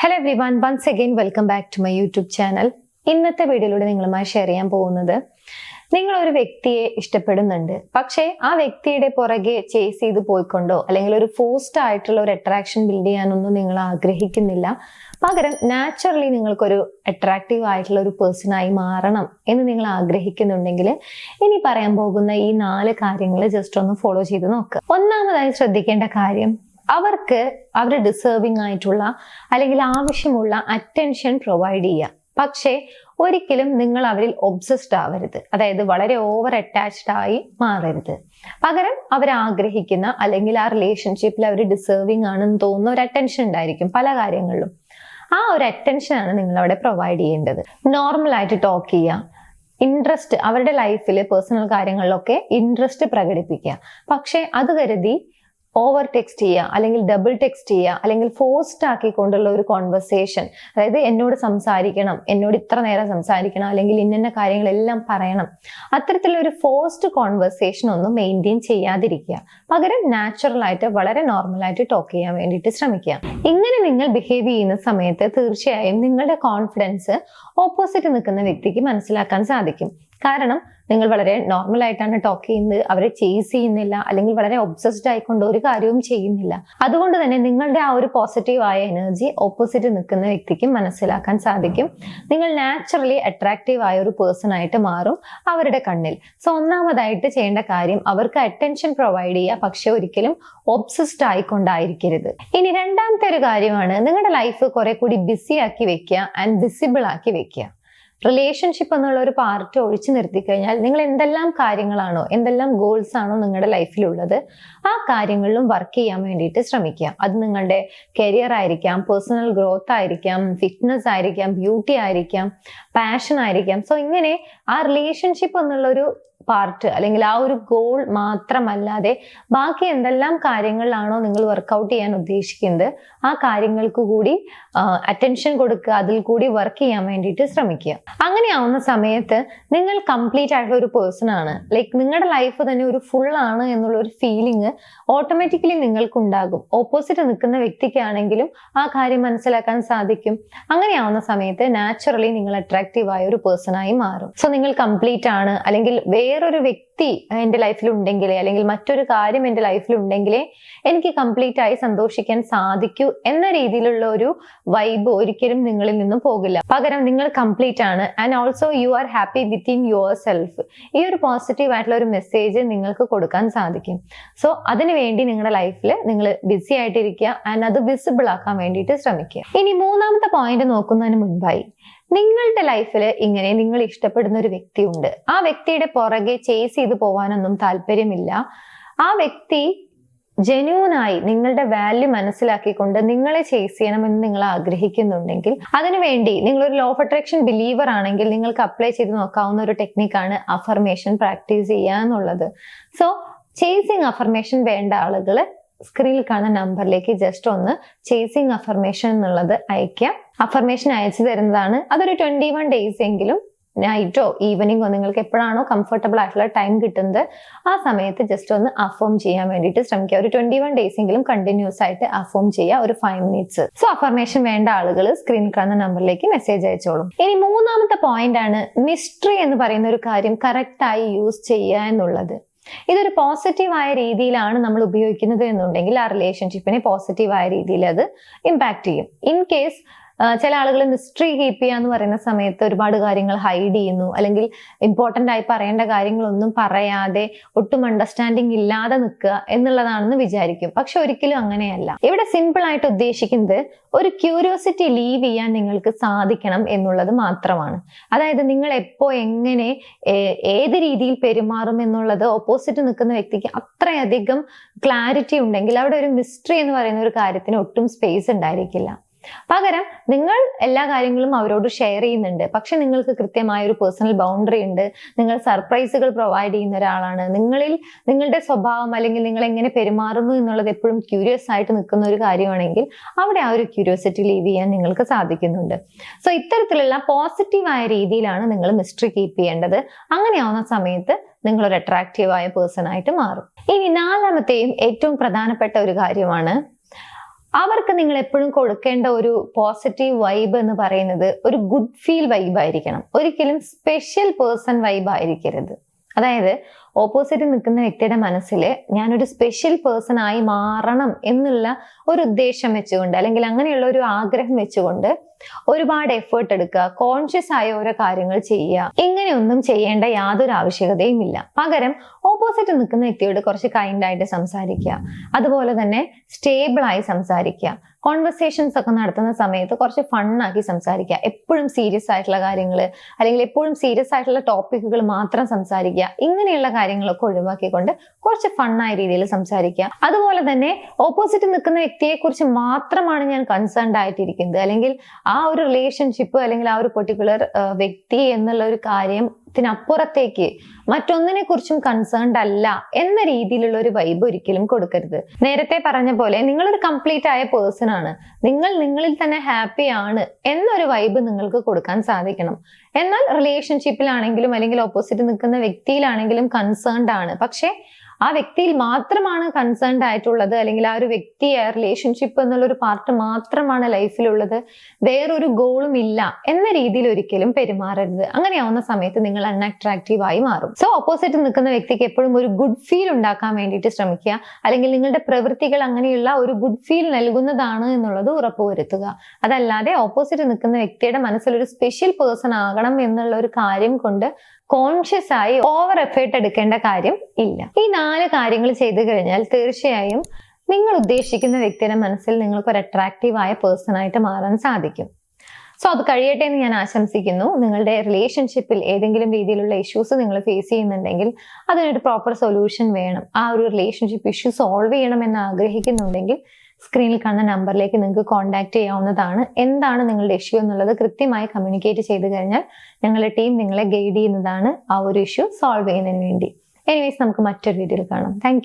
Hello everyone, once again welcome back to my YouTube channel. ഇന്നത്തെ വീഡിയോയിലൂടെ നിങ്ങളുമായി share ചെയ്യാൻ പോകുന്നത്, നിങ്ങൾ ഒരു വ്യക്തിയെ ഇഷ്ടപ്പെടുന്നുണ്ട്, പക്ഷേ ആ വ്യക്തിയുടെ പുറകെ ചേസ് ചെയ്ത് പോയിക്കൊണ്ടോ അല്ലെങ്കിൽ ഒരു ഫോഴ്സ്ഡ് ആയിട്ടുള്ള ഒരു അട്രാക്ഷൻ ബിൽഡ് ചെയ്യാനൊന്നും നിങ്ങൾ ആഗ്രഹിക്കുന്നില്ല. പകരം നാച്ചുറലി നിങ്ങൾക്കൊരു അട്രാക്റ്റീവ് ആയിട്ടുള്ള ഒരു പേഴ്സണായി മാറണം എന്ന് നിങ്ങൾ ആഗ്രഹിക്കുന്നുണ്ടെങ്കിൽ ഇനി പറയാൻ പോകുന്ന ഈ 4 കാര്യങ്ങൾ ജസ്റ്റ് ഒന്ന് ഫോളോ ചെയ്ത് നോക്കുക. ഒന്നാമതായി ശ്രദ്ധിക്കേണ്ട കാര്യം, അവർക്ക് അവർ ഡിസേർവിംഗ് ആയിട്ടുള്ള അല്ലെങ്കിൽ ആവശ്യമുള്ള അറ്റൻഷൻ പ്രൊവൈഡ് ചെയ്യുക. പക്ഷേ ഒരിക്കലും നിങ്ങൾ അവരിൽ ഒബ്സസ്ഡ് ആവരുത്, അതായത് വളരെ ഓവർ അറ്റാച്ച്ഡ് ആയി മാറരുത്. പകരം അവർ ആഗ്രഹിക്കുന്ന അല്ലെങ്കിൽ ആ റിലേഷൻഷിപ്പിൽ അവർ ഡിസേർവിംഗ് ആണെന്ന് തോന്നുന്ന ഒരു അറ്റൻഷൻ ഉണ്ടായിരിക്കും പല കാര്യങ്ങളിലും. ആ ഒരു അറ്റൻഷനാണ് നിങ്ങൾ അവിടെ പ്രൊവൈഡ് ചെയ്യേണ്ടത്. നോർമൽ ആയിട്ട് ടോക്ക് ചെയ്യുക, ഇൻട്രസ്റ്റ്, അവരുടെ ലൈഫിൽ പേഴ്സണൽ കാര്യങ്ങളിലൊക്കെ ഇൻട്രസ്റ്റ് പ്രകടിപ്പിക്കുക. പക്ഷെ അത് കരുതി ഓവർ ടെക്സ്റ്റ് ചെയ്യുക അല്ലെങ്കിൽ ഡബിൾ ടെക്സ്റ്റ് ചെയ്യുക അല്ലെങ്കിൽ ഫോഴ്സ്ഡ് ആക്കിക്കൊണ്ടുള്ള ഒരു കോൺവെർസേഷൻ, അതായത് എന്നോട് സംസാരിക്കണം, എന്നോട് ഇത്ര നേരം സംസാരിക്കണം അല്ലെങ്കിൽ ഇന്ന കാര്യങ്ങളെല്ലാം പറയണം, അത്തരത്തിലൊരു ഫോഴ്സ്ഡ് കോൺവെർസേഷൻ ഒന്നും മെയിൻറ്റെയിൻ ചെയ്യാതിരിക്കുക. പകരം നാച്ചുറൽ ആയിട്ട് വളരെ നോർമലായിട്ട് ടോക്ക് ചെയ്യാൻ വേണ്ടിയിട്ട് ശ്രമിക്കുക. ഇങ്ങനെ നിങ്ങൾ ബിഹേവ് ചെയ്യുന്ന സമയത്ത് തീർച്ചയായും നിങ്ങളുടെ കോൺഫിഡൻസ് ഓപ്പോസിറ്റ് നിൽക്കുന്ന വ്യക്തിക്ക് മനസ്സിലാക്കാൻ സാധിക്കും. കാരണം നിങ്ങൾ വളരെ നോർമൽ ആയിട്ടാണ് ടോക്ക് ചെയ്യുന്നത്, അവരെ ചേസ് ചെയ്യുന്നില്ല അല്ലെങ്കിൽ വളരെ ഒബ്സസ്ഡ് ആയിക്കൊണ്ട് ഒരു കാര്യവും ചെയ്യുന്നില്ല. അതുകൊണ്ട് തന്നെ നിങ്ങളുടെ ആ ഒരു പോസിറ്റീവായ എനർജി ഓപ്പോസിറ്റ് നിൽക്കുന്ന വ്യക്തിക്ക് മനസ്സിലാക്കാൻ സാധിക്കും. നിങ്ങൾ നാച്ചുറലി അട്രാക്റ്റീവ് ആയ ഒരു പേഴ്സൺ ആയിട്ട് മാറും അവരുടെ കണ്ണിൽ. സോ ഒന്നാമതായിട്ട് ചെയ്യേണ്ട കാര്യം, അവർക്ക് അറ്റൻഷൻ പ്രൊവൈഡ് ചെയ്യുക, പക്ഷെ ഒരിക്കലും ഒബ്സസ്ഡ് ആയിക്കൊണ്ടായിരിക്കരുത്. ഇനി രണ്ടാമത്തെ ഒരു കാര്യമാണ്, നിങ്ങളുടെ ലൈഫ് കുറെ കൂടി ബിസി ആക്കി വെക്കുക ആൻഡ് വിസിബിൾ ആക്കി വെക്കുക. റിലേഷൻഷിപ്പ് എന്നുള്ള ഒരു പാർട്ട് ഒഴിച്ചു നിർത്തി കഴിഞ്ഞാൽ നിങ്ങൾ എന്തെല്ലാം കാര്യങ്ങളാണോ, എന്തെല്ലാം ഗോൾസ് ആണോ നിങ്ങളുടെ ലൈഫിലുള്ളത്, ആ കാര്യങ്ങളിലും വർക്ക് ചെയ്യാൻ വേണ്ടിയിട്ട് ശ്രമിക്കുക. അത് നിങ്ങളുടെ കരിയർ ആയിരിക്കാം, പേഴ്സണൽ ഗ്രോത്ത് ആയിരിക്കാം, ഫിറ്റ്നസ് ആയിരിക്കാം, ബ്യൂട്ടി ആയിരിക്കാം, പാഷൻ ആയിരിക്കാം. സോ ഇങ്ങനെ ആ റിലേഷൻഷിപ്പ് എന്നുള്ളൊരു പാർട്ട് അല്ലെങ്കിൽ ആ ഒരു ഗോൾ മാത്രമല്ലാതെ ബാക്കി എന്തെല്ലാം കാര്യങ്ങളിലാണോ നിങ്ങൾ വർക്ക്ഔട്ട് ചെയ്യാൻ ഉദ്ദേശിക്കുന്നത്, ആ കാര്യങ്ങൾക്ക് കൂടി അറ്റൻഷൻ കൊടുക്കുക, അതിൽ കൂടി വർക്ക് ചെയ്യാൻ വേണ്ടിയിട്ട് ശ്രമിക്കുക. അങ്ങനെയാവുന്ന സമയത്ത് നിങ്ങൾ കംപ്ലീറ്റ് ആയിട്ടുള്ള ഒരു പേഴ്സൺ ആണ്, ലൈക്ക് നിങ്ങളുടെ ലൈഫ് തന്നെ ഒരു ഫുൾ ആണ് എന്നുള്ള ഒരു ഫീലിംഗ് ഓട്ടോമാറ്റിക്കലി നിങ്ങൾക്കുണ്ടാകും. ഓപ്പോസിറ്റ് നിൽക്കുന്ന വ്യക്തിക്കാണെങ്കിലും ആ കാര്യം മനസ്സിലാക്കാൻ സാധിക്കും. അങ്ങനെയാവുന്ന സമയത്ത് നാച്ചുറലി നിങ്ങൾ അട്രാക്റ്റീവ് ആയ ഒരു പേഴ്സൺ ആയി മാറും. സോ നിങ്ങൾ കംപ്ലീറ്റ് ആണ്, അല്ലെങ്കിൽ വേറൊരു വ്യക്തി എൻ്റെ ലൈഫിൽ ഉണ്ടെങ്കിലേ അല്ലെങ്കിൽ മറ്റൊരു കാര്യം എൻ്റെ ലൈഫിൽ ഉണ്ടെങ്കിലേ എനിക്ക് കംപ്ലീറ്റ് ആയി സന്തോഷിക്കാൻ സാധിക്കൂ എന്ന രീതിയിലുള്ള ഒരു വൈബ് ഒരിക്കലും നിങ്ങളിൽ നിന്നും പോകില്ല. പകരം നിങ്ങൾ കംപ്ലീറ്റ് ആണ് and also you are happy within your self. ഈ ഒരു പോസിറ്റീവ് ആയിട്ടുള്ള ഒരു മെസ്സേജ് നിങ്ങൾക്ക് കൊടുക്കാൻ സാധിക്കും. സോ അതിനുവേണ്ടി നിങ്ങളുടെ ലൈഫിൽ നിങ്ങൾ ബിസി ആയിട്ടിരിക്കുക ആൻഡ് അത് വിസിബിൾ ആക്കാൻ വേണ്ടിയിട്ട് ശ്രമിക്കുക. ഇനി മൂന്നാമത്തെ പോയിന്റ് നോക്കുന്നതിന് മുൻപായി, നിങ്ങളുടെ ലൈഫിൽ ഇങ്ങനെ നിങ്ങൾ ഇഷ്ടപ്പെടുന്ന ഒരു വ്യക്തിയുണ്ട്, ആ വ്യക്തിയുടെ പുറകെ ചേസ് ചെയ്ത് പോവാനൊന്നും താല്പര്യമില്ല. ആ വ്യക്തി ജെന്യൂനായി നിങ്ങളുടെ വാല്യൂ മനസ്സിലാക്കിക്കൊണ്ട് നിങ്ങളെ ചേസ് ചെയ്യണമെന്ന് നിങ്ങൾ ആഗ്രഹിക്കുന്നുണ്ടെങ്കിൽ, അതിനുവേണ്ടി നിങ്ങളൊരു ലോ ഓഫ് അട്രാക്ഷൻ ബിലീവർ ആണെങ്കിൽ നിങ്ങൾക്ക് അപ്ലൈ ചെയ്ത് നോക്കാവുന്ന ഒരു ടെക്നിക്കാണ് അഫർമേഷൻ പ്രാക്ടീസ് ചെയ്യുക എന്നുള്ളത്. സോ ചേസിങ് അഫർമേഷൻ വേണ്ട ആളുകൾ സ്ക്രീനിൽ കാണുന്ന നമ്പറിലേക്ക് ജസ്റ്റ് ഒന്ന് ചേസിങ് അഫർമേഷൻ എന്നുള്ളത് അയക്കുക. അഫർമേഷൻ അയച്ചു തരുന്നതാണ്. അതൊരു 21 ഡേയ്സ് എങ്കിലും നൈറ്റോ ഈവനിങ്ങോ നിങ്ങൾക്ക് എപ്പോഴാണോ കംഫർട്ടബിൾ ആയിട്ടുള്ള ടൈം കിട്ടുന്നത് ആ സമയത്ത് ജസ്റ്റ് ഒന്ന് അഫേം ചെയ്യാൻ വേണ്ടിയിട്ട് ശ്രമിക്കുക. ഒരു 21 ഡേയ്സ് എങ്കിലും കണ്ടിന്യൂസ് ആയിട്ട് അഫേം ചെയ്യുക, ഒരു 5 മിനിറ്റ്സ്. സോ അഫർമേഷൻ വേണ്ട ആളുകൾ സ്ക്രീനിൽ കാണുന്ന നമ്പറിലേക്ക് മെസ്സേജ് അയച്ചോളും. ഇനി മൂന്നാമത്തെ പോയിന്റ് ആണ്, മിസ്റ്ററി എന്ന് പറയുന്ന ഒരു കാര്യം കറക്റ്റ് ആയി യൂസ് ചെയ്യുക എന്നുള്ളത്. ഇതൊരു പോസിറ്റീവായ രീതിയിലാണ് നമ്മൾ ഉപയോഗിക്കുന്നത് എന്നുണ്ടെങ്കിൽ ആ റിലേഷൻഷിപ്പിനെ പോസിറ്റീവായ രീതിയിൽ അത് ഇമ്പാക്ട് ചെയ്യും. ഇൻ കേസ് ചില ആളുകൾ മിസ്റ്ററി കീപ്പ് ചെയ്യുക എന്ന് പറയുന്ന സമയത്ത് ഒരുപാട് കാര്യങ്ങൾ ഹൈഡ് ചെയ്യുന്നു, അല്ലെങ്കിൽ ഇമ്പോർട്ടൻ്റ് ആയി പറയേണ്ട കാര്യങ്ങളൊന്നും പറയാതെ ഒട്ടും അണ്ടർസ്റ്റാൻഡിങ് ഇല്ലാതെ നിൽക്കുക എന്നുള്ളതാണെന്ന് വിചാരിക്കും. പക്ഷെ ഒരിക്കലും അങ്ങനെയല്ല. ഇവിടെ സിമ്പിൾ ആയിട്ട് ഉദ്ദേശിക്കുന്നത് ഒരു ക്യൂരിയോസിറ്റി ലീവ് ചെയ്യാൻ നിങ്ങൾക്ക് സാധിക്കണം എന്നുള്ളത് മാത്രമാണ്. അതായത് നിങ്ങൾ എപ്പോ എങ്ങനെ ഏത് രീതിയിൽ പെരുമാറും എന്നുള്ളത് ഓപ്പോസിറ്റ് നിൽക്കുന്ന വ്യക്തിക്ക് അത്രയധികം ക്ലാരിറ്റി ഉണ്ടെങ്കിൽ അവിടെ ഒരു മിസ്റ്ററി എന്ന് പറയുന്ന ഒരു കാര്യത്തിന് ഒട്ടും സ്പേസ് ഉണ്ടായിരിക്കില്ല. പകരം നിങ്ങൾ എല്ലാ കാര്യങ്ങളും അവരോട് ഷെയർ ചെയ്യുന്നുണ്ട്, പക്ഷെ നിങ്ങൾക്ക് കൃത്യമായ ഒരു പേഴ്സണൽ ബൗണ്ടറി ഉണ്ട്, നിങ്ങൾ സർപ്രൈസുകൾ പ്രൊവൈഡ് ചെയ്യുന്ന ഒരാളാണ്, നിങ്ങളുടെ സ്വഭാവം അല്ലെങ്കിൽ നിങ്ങൾ എങ്ങനെ പെരുമാറുന്നു എന്നുള്ളത് എപ്പോഴും ക്യൂരിയസ് ആയിട്ട് നിൽക്കുന്ന ഒരു കാര്യമാണെങ്കിൽ അവിടെ ആ ഒരു ക്യൂരിയോസിറ്റി ലീവ് ചെയ്യാൻ നിങ്ങൾക്ക് സാധിക്കുന്നുണ്ട്. സോ ഇത്തരത്തിലുള്ള പോസിറ്റീവായ രീതിയിലാണ് നിങ്ങൾ മിസ്റ്ററി കീപ്പ് ചെയ്യേണ്ടത്. അങ്ങനെയാവുന്ന സമയത്ത് നിങ്ങൾ ഒരു അട്രാക്റ്റീവായ പേഴ്സൺ ആയിട്ട് മാറും. ഇനി നാലാമത്തെയും ഏറ്റവും പ്രധാനപ്പെട്ട ഒരു കാര്യമാണ്, അവർക്ക് നിങ്ങൾ എപ്പോഴും കൊടുക്കേണ്ട ഒരു പോസിറ്റീവ് വൈബ് എന്ന് പറയുന്നത് ഒരു ഗുഡ് ഫീൽ വൈബ് ആയിരിക്കണം. ഒരിക്കലും സ്പെഷ്യൽ പേഴ്സൺ വൈബ് ആയിരിക്കരുത്. അതായത് ഓപ്പോസിറ്റ് നിൽക്കുന്ന വ്യക്തിയുടെ മനസ്സിൽ ഞാനൊരു സ്പെഷ്യൽ പേഴ്സൺ ആയി മാറണം എന്നുള്ള ഒരു ഉദ്ദേശം വെച്ചുകൊണ്ട്, അല്ലെങ്കിൽ അങ്ങനെയുള്ള ഒരു ആഗ്രഹം വെച്ചുകൊണ്ട് ഒരുപാട് എഫേർട്ട് എടുക്കുക, കോൺഷ്യസ് ആയ ഓരോ കാര്യങ്ങൾ ചെയ്യുക, ഇങ്ങനെയൊന്നും ചെയ്യേണ്ട യാതൊരു ആവശ്യകതയും ഇല്ല. പകരം ഓപ്പോസിറ്റ് നിൽക്കുന്ന വ്യക്തിയോട് കുറച്ച് കൈൻഡ് ആയിട്ട് സംസാരിക്കുക, അതുപോലെ തന്നെ സ്റ്റേബിൾ ആയി സംസാരിക്കുക. കോൺവെർസേഷൻസ് ഒക്കെ നടത്തുന്ന സമയത്ത് കുറച്ച് ഫണ്ണാക്കി സംസാരിക്കുക. എപ്പോഴും സീരിയസ് ആയിട്ടുള്ള കാര്യങ്ങൾ അല്ലെങ്കിൽ എപ്പോഴും സീരിയസ് ആയിട്ടുള്ള ടോപ്പിക്കുകൾ മാത്രം സംസാരിക്കുക. ഇങ്ങനെയുള്ള കാര്യങ്ങളൊക്കെ ഒഴിവാക്കിക്കൊണ്ട് കുറച്ച് ഫണ്ണായ രീതിയിൽ സംസാരിക്കുക. അതുപോലെ തന്നെ ഓപ്പോസിറ്റ് നിൽക്കുന്ന വ്യക്തിയെ കുറിച്ച് മാത്രമാണ് ഞാൻ കൺസേൺഡ് ആയിട്ടിരിക്കുന്നത്, അല്ലെങ്കിൽ ആ ഒരു റിലേഷൻഷിപ്പ് അല്ലെങ്കിൽ ആ ഒരു പെർട്ടിക്കുലർ വ്യക്തി എന്നുള്ള ഒരു കാര്യത്തിനപ്പുറത്തേക്ക് മറ്റൊന്നിനെ കുറിച്ചും കൺസേൺഡ് അല്ല എന്ന രീതിയിലുള്ള ഒരു വൈബ് ഒരിക്കലും കൊടുക്കരുത്. നേരത്തെ പറഞ്ഞ പോലെ നിങ്ങളൊരു കംപ്ലീറ്റ് ആയ പേഴ്സൺ ആണ്, നിങ്ങൾ നിങ്ങളിൽ തന്നെ ഹാപ്പി ആണ് എന്നൊരു വൈബ് നിങ്ങൾക്ക് കൊടുക്കാൻ സാധിക്കണം. എന്നാൽ റിലേഷൻഷിപ്പിലാണെങ്കിലും അല്ലെങ്കിൽ ഓപ്പോസിറ്റ് നിൽക്കുന്ന വ്യക്തിയിലാണെങ്കിലും കൺസേൺഡ് ആണ്, പക്ഷെ ആ വ്യക്തിയിൽ മാത്രമാണ് കൺസേൺഡ് ആയിട്ടുള്ളത്, അല്ലെങ്കിൽ ആ ഒരു വ്യക്തി റിലേഷൻഷിപ്പ് എന്നുള്ളൊരു പാർട്ട് മാത്രമാണ് ലൈഫിലുള്ളത്, വേറൊരു ഗോളും ഇല്ല എന്ന രീതിയിൽ ഒരിക്കലും പെരുമാറരുത്. അങ്ങനെയാവുന്ന സമയത്ത് നിങ്ങൾ അൺഅട്രാക്റ്റീവ് ആയി മാറും. സോ ഓപ്പോസിറ്റ് നിൽക്കുന്ന വ്യക്തിക്ക് എപ്പോഴും ഒരു ഗുഡ് ഫീൽ ഉണ്ടാക്കാൻ വേണ്ടിയിട്ട് ശ്രമിക്കുക, അല്ലെങ്കിൽ നിങ്ങളുടെ പ്രവൃത്തികൾ അങ്ങനെയുള്ള ഒരു ഗുഡ് ഫീൽ നൽകുന്നതാണ് എന്നുള്ളത് ഉറപ്പുവരുത്തുക. അതല്ലാതെ ഓപ്പോസിറ്റ് നിൽക്കുന്ന വ്യക്തിയുടെ മനസ്സിൽ ഒരു സ്പെഷ്യൽ പേഴ്സൺ ആകണം എന്നുള്ള ഒരു കാര്യം കൊണ്ട് കോൺഷ്യസ് ആയി ഓവർ എഫേർട്ട് എടുക്കേണ്ട കാര്യം ഇല്ല. ഈ 4 കാര്യങ്ങൾ ചെയ്തു കഴിഞ്ഞാൽ തീർച്ചയായും നിങ്ങൾ ഉദ്ദേശിക്കുന്ന വ്യക്തിയുടെ മനസ്സിൽ നിങ്ങൾക്ക് ഒരു അട്രാക്റ്റീവ് ആയ പേഴ്സൺ ആയിട്ട് മാറാൻ സാധിക്കും. സോ അത് കഴിയട്ടെ എന്ന് ഞാൻ ആശംസിക്കുന്നു. നിങ്ങളുടെ റിലേഷൻഷിപ്പിൽ ഏതെങ്കിലും രീതിയിലുള്ള ഇഷ്യൂസ് നിങ്ങൾ ഫേസ് ചെയ്യുന്നുണ്ടെങ്കിൽ അതിനൊരു പ്രോപ്പർ സൊല്യൂഷൻ വേണം, ആ ഒരു റിലേഷൻഷിപ്പ് ഇഷ്യൂ സോൾവ് ചെയ്യണം എന്ന് ആഗ്രഹിക്കുന്നുണ്ടെങ്കിൽ സ്ക്രീനിൽ കാണുന്ന നമ്പറിലേക്ക് നിങ്ങൾക്ക് കോൺടാക്ട് ചെയ്യാവുന്നതാണ്. എന്താണ് നിങ്ങളുടെ ഇഷ്യൂ എന്നുള്ളത് കൃത്യമായി കമ്മ്യൂണിക്കേറ്റ് ചെയ്ത് കഴിഞ്ഞാൽ ഞങ്ങളുടെ ടീം നിങ്ങളെ ഗൈഡ് ചെയ്യുന്നതാണ് ആ ഒരു ഇഷ്യൂ സോൾവ് ചെയ്യുന്നതിന് വേണ്ടി. എനിവേസ് നമുക്ക് മറ്റൊരു വീഡിയോയിൽ കാണാം. താങ്ക്